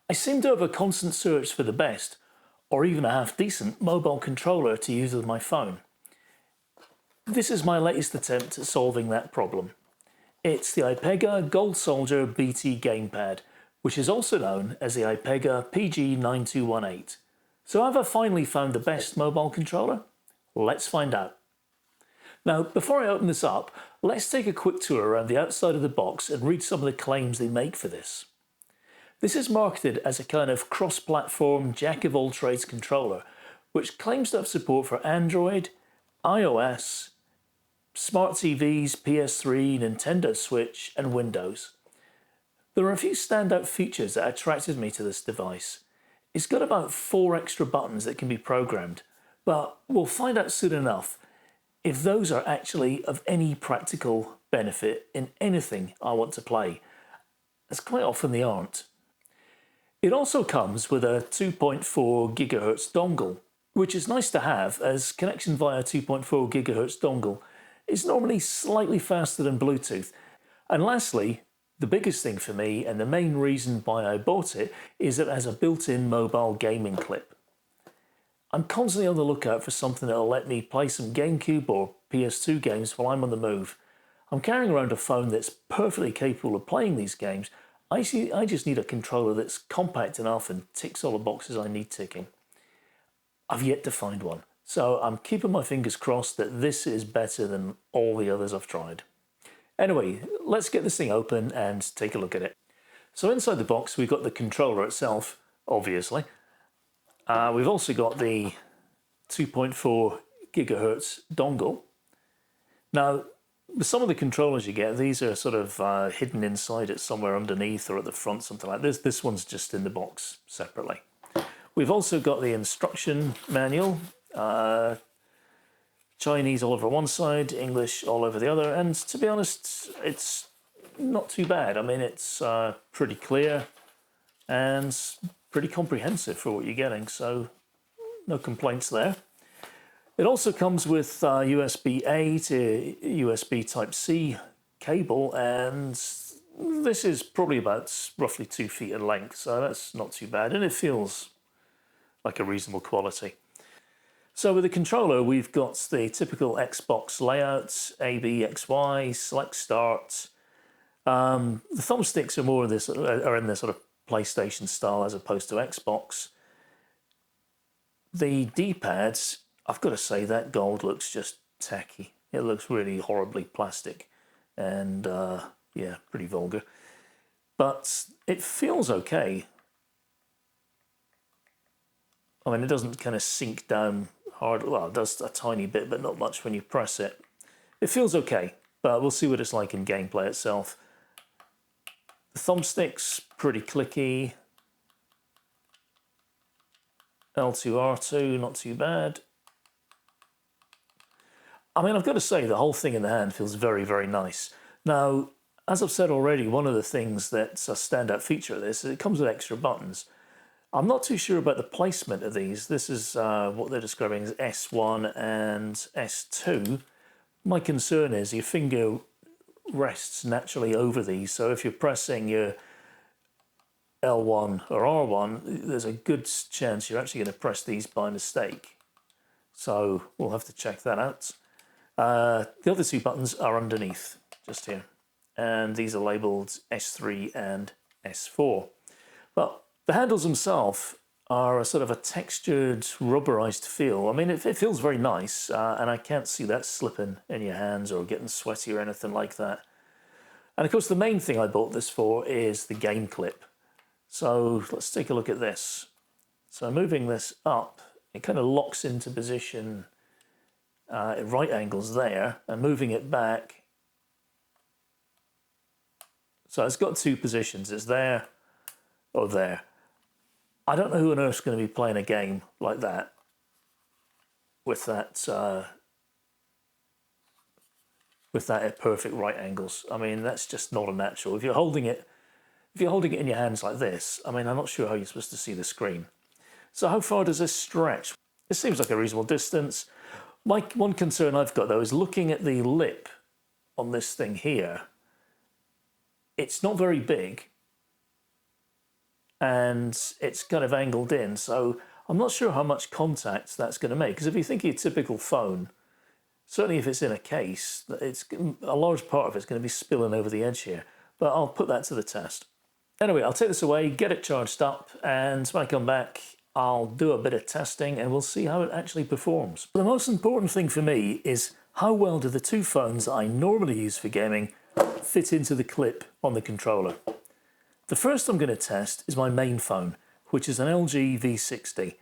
I seem to have a constant search for the best, or even a half-decent, mobile controller to use with my phone. This is my latest attempt at solving that problem. It's the Ipega Gold Soldier BT Gamepad, which is also known as the Ipega PG-9218. So have I finally found the best mobile controller? Let's find out. Now, before I open this up, let's take a quick tour around the outside of the box and read some of the claims they make for this. This is marketed as a kind of cross-platform jack-of-all-trades controller, which claims to have support for Android, iOS, smart TVs, PS3, Nintendo Switch, and Windows. There are a few standout features that attracted me to this device. It's got about 4 extra buttons that can be programmed, but we'll find out soon enough if those are actually of any practical benefit in anything I want to play, as quite often they aren't. It also comes with a 2.4 GHz dongle, which is nice to have as connection via 2.4 GHz dongle is normally slightly faster than Bluetooth. And lastly, the biggest thing for me and the main reason why I bought it is that it has a built-in mobile gaming clip. I'm constantly on the lookout for something that'll let me play some GameCube or PS2 games while I'm on the move. I'm carrying around a phone that's perfectly capable of playing these games. I just need a controller that's compact enough and ticks all the boxes I need ticking. I've yet to find one, so I'm keeping my fingers crossed that this is better than all the others I've tried. Anyway, let's get this thing open and take a look at it. So inside the box we've got the controller itself, obviously. We've also got the 2.4 GHz dongle. Now, with some of the controllers you get, these are sort of hidden inside it somewhere underneath or at the front, something like this. This one's just in the box separately. We've also got the instruction manual, Chinese all over one side, English all over the other, and to be honest, it's not too bad. I mean, it's pretty clear and pretty comprehensive for what you're getting, so no complaints there. It also comes with USB-A to USB Type-C cable, and this is probably about roughly 2 feet in length, so that's not too bad, and it feels like a reasonable quality. So with the controller, we've got the typical Xbox layout, A, B, X, Y, select start. The thumbsticks are more of this, are in this sort of PlayStation style as opposed to Xbox. The D-pads, I've got to say that gold looks just tacky. It looks really horribly plastic and yeah, pretty vulgar. But it feels okay. I mean, it doesn't kind of sink down hard. Well, it does a tiny bit, but not much when you press it. It feels okay, but we'll see what it's like in gameplay itself. The thumbsticks, pretty clicky. L2, R2, not too bad. I mean, I've got to say, the whole thing in the hand feels very, very nice. Now, as I've said already, one of the things that's a standout feature of this is it comes with extra buttons. I'm not too sure about the placement of these. This is what they're describing as S1 and S2. My concern is your finger rests naturally over these, so if you're pressing your L1 or R1, there's a good chance you're actually going to press these by mistake. So we'll have to check that out. The other 2 buttons are underneath, just here, and these are labelled S3 and S4. But the handles themselves are a sort of a textured, rubberized feel. I mean, it feels very nice, and I can't see that slipping in your hands or getting sweaty or anything like that. And of course, the main thing I bought this for is the game clip. So let's take a look at this. So moving this up, it kind of locks into position at right angles there, and moving it back. So it's got 2 positions. It's there or there. I don't know who on earth's going to be playing a game like that with that at perfect right angles. I mean, that's just not a natural. If you're holding it in your hands like this, I mean, I'm not sure how you're supposed to see the screen. So how far does this stretch? It seems like a reasonable distance. One concern I've got though is looking at the lip on this thing here. It's not very big. and it's kind of angled in, so I'm not sure how much contact that's going to make, because if you think of your typical phone, certainly if it's in a case, it's a large part of it's going to be spilling over the edge here, but I'll put that to the test. Anyway, I'll take this away, get it charged up, and when I come back, I'll do a bit of testing and we'll see how it actually performs. But the most important thing for me is how well do the two phones that I normally use for gaming fit into the clip on the controller. The first I'm going to test is my main phone, which is an LG V60.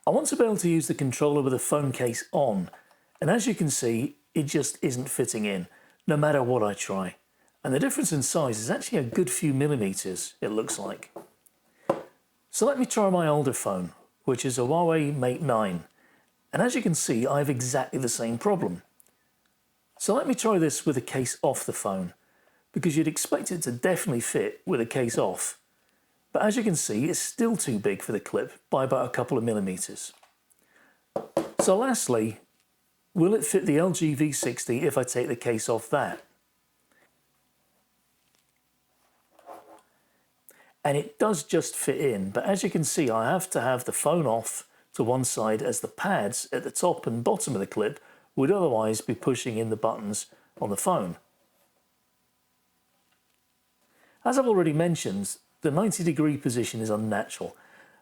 I want to be able to use the controller with the phone case on, and as you can see, it just isn't fitting in, no matter what I try. And the difference in size is actually a good few millimeters, it looks like. So let me try my older phone, which is a Huawei Mate 9. And as you can see, I have exactly the same problem. So let me try this with the case off the phone, because you'd expect it to definitely fit with a case off. But as you can see, it's still too big for the clip by about a couple of millimeters. So lastly, will it fit the LG V60 if I take the case off that? And it does just fit in, but as you can see, I have to have the phone off to one side, as the pads at the top and bottom of the clip would otherwise be pushing in the buttons on the phone. As I've already mentioned, the 90-degree position is unnatural,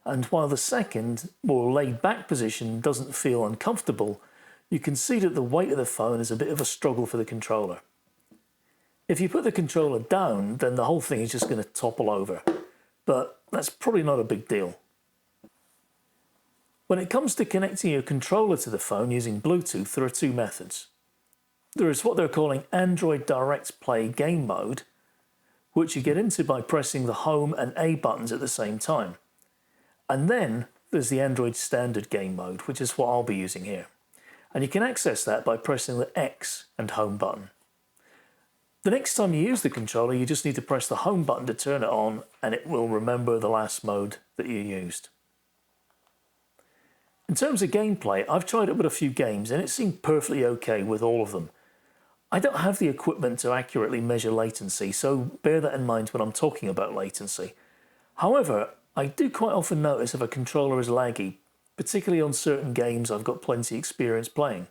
and while the second, more laid-back position doesn't feel uncomfortable, you can see that the weight of the phone is a bit of a struggle for the controller. If you put the controller down, then the whole thing is just going to topple over. But that's probably not a big deal. When it comes to connecting your controller to the phone using Bluetooth, there are two methods. There is what they're calling Android Direct Play Game Mode, which you get into by pressing the Home and A buttons at the same time. And then there's the Android Standard Game Mode, which is what I'll be using here. And you can access that by pressing the X and Home button. The next time you use the controller, you just need to press the Home button to turn it on, and it will remember the last mode that you used. In terms of gameplay, I've tried it with a few games, and it seemed perfectly okay with all of them. I don't have the equipment to accurately measure latency, so bear that in mind when I'm talking about latency. However, I do quite often notice if a controller is laggy, particularly on certain games I've got plenty experience playing.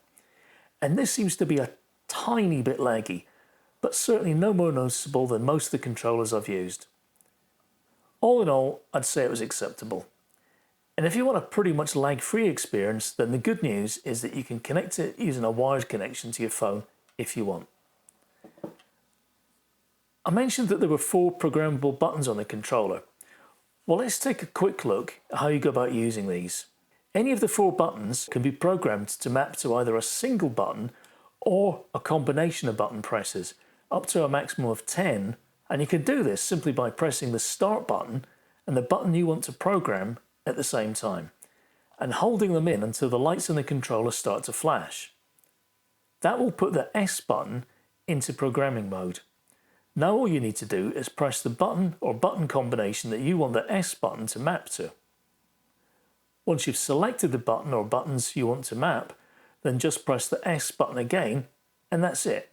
And this seems to be a tiny bit laggy, but certainly no more noticeable than most of the controllers I've used. All in all, I'd say it was acceptable. And if you want a pretty much lag-free experience, then the good news is that you can connect it using a wired connection to your phone if you want. I mentioned that there were 4 programmable buttons on the controller. Well, let's take a quick look at how you go about using these. Any of the 4 buttons can be programmed to map to either a single button or a combination of button presses, up to a maximum of 10, and you can do this simply by pressing the Start button and the button you want to program at the same time, and holding them in until the lights on the controller start to flash. That will put the S button into programming mode. Now all you need to do is press the button or button combination that you want the S button to map to. Once you've selected the button or buttons you want to map, then just press the S button again, and that's it.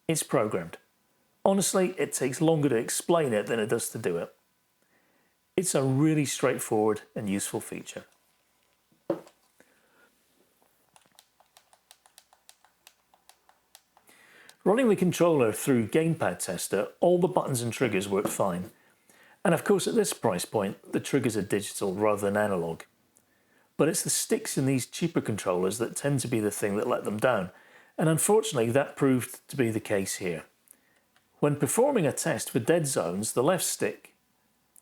It's programmed. Honestly, it takes longer to explain it than it does to do it. It's a really straightforward and useful feature. Running the controller through Gamepad Tester, all the buttons and triggers work fine. And of course at this price point, the triggers are digital rather than analog. But it's the sticks in these cheaper controllers that tend to be the thing that let them down, and unfortunately that proved to be the case here. When performing a test for dead zones, the left stick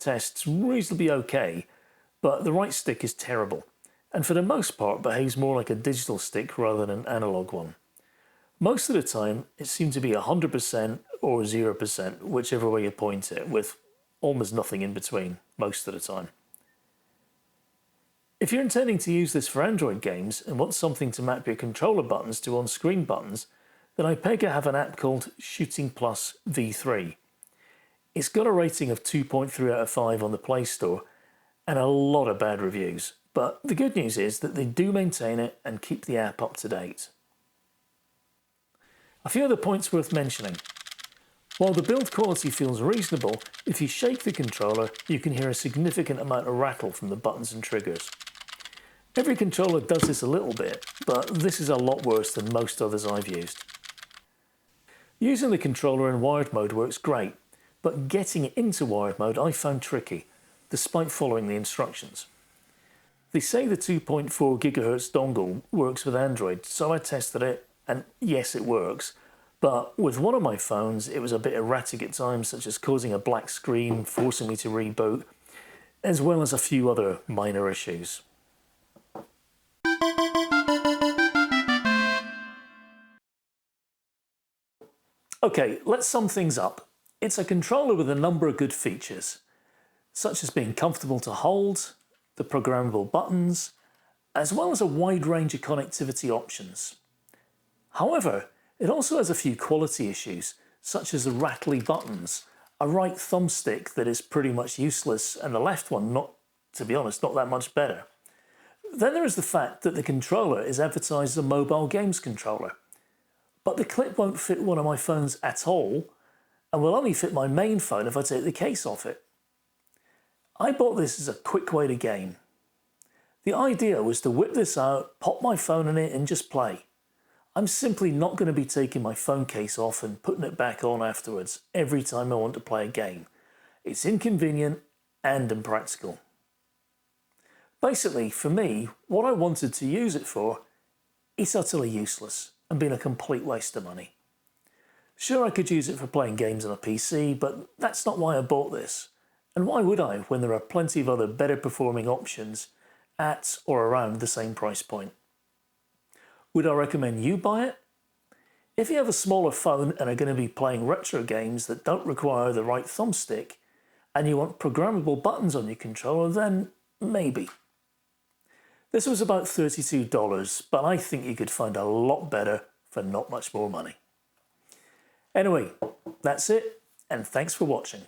tests reasonably okay, but the right stick is terrible, and for the most part behaves more like a digital stick rather than an analog one. Most of the time it seemed to be 100% or 0%, whichever way you point it, with almost nothing in between most of the time. If you're intending to use this for Android games and want something to map your controller buttons to on-screen buttons, then Ipega have an app called Shooting Plus V3. It's got a rating of 2.3 out of 5 on the Play Store and a lot of bad reviews, but the good news is that they do maintain it and keep the app up to date. A few other points worth mentioning. While the build quality feels reasonable, if you shake the controller, you can hear a significant amount of rattle from the buttons and triggers. Every controller does this a little bit, but this is a lot worse than most others I've used. Using the controller in wired mode works great, but getting it into wired mode I found tricky, despite following the instructions. They say the 2.4 GHz dongle works with Android, so I tested it, and yes, it works. But with one of my phones, it was a bit erratic at times, such as causing a black screen, forcing me to reboot, as well as a few other minor issues. Okay, let's sum things up. It's a controller with a number of good features, such as being comfortable to hold, the programmable buttons, as well as a wide range of connectivity options. However, it also has a few quality issues, such as the rattly buttons, a right thumbstick that is pretty much useless, and the left one, to be honest, not that much better. Then there is the fact that the controller is advertised as a mobile games controller, but the clip won't fit one of my phones at all, and will only fit my main phone if I take the case off it. I bought this as a quick way to game. The idea was to whip this out, pop my phone in it, and just play. I'm simply not going to be taking my phone case off and putting it back on afterwards every time I want to play a game. It's inconvenient and impractical. Basically, for me, what I wanted to use it for is utterly useless and been a complete waste of money. Sure, I could use it for playing games on a PC, but that's not why I bought this. And why would I when there are plenty of other better performing options at or around the same price point? Would I recommend you buy it? If you have a smaller phone and are going to be playing retro games that don't require the right thumbstick, and you want programmable buttons on your controller, then maybe. This was about $32, but I think you could find a lot better for not much more money. Anyway, that's it, and thanks for watching.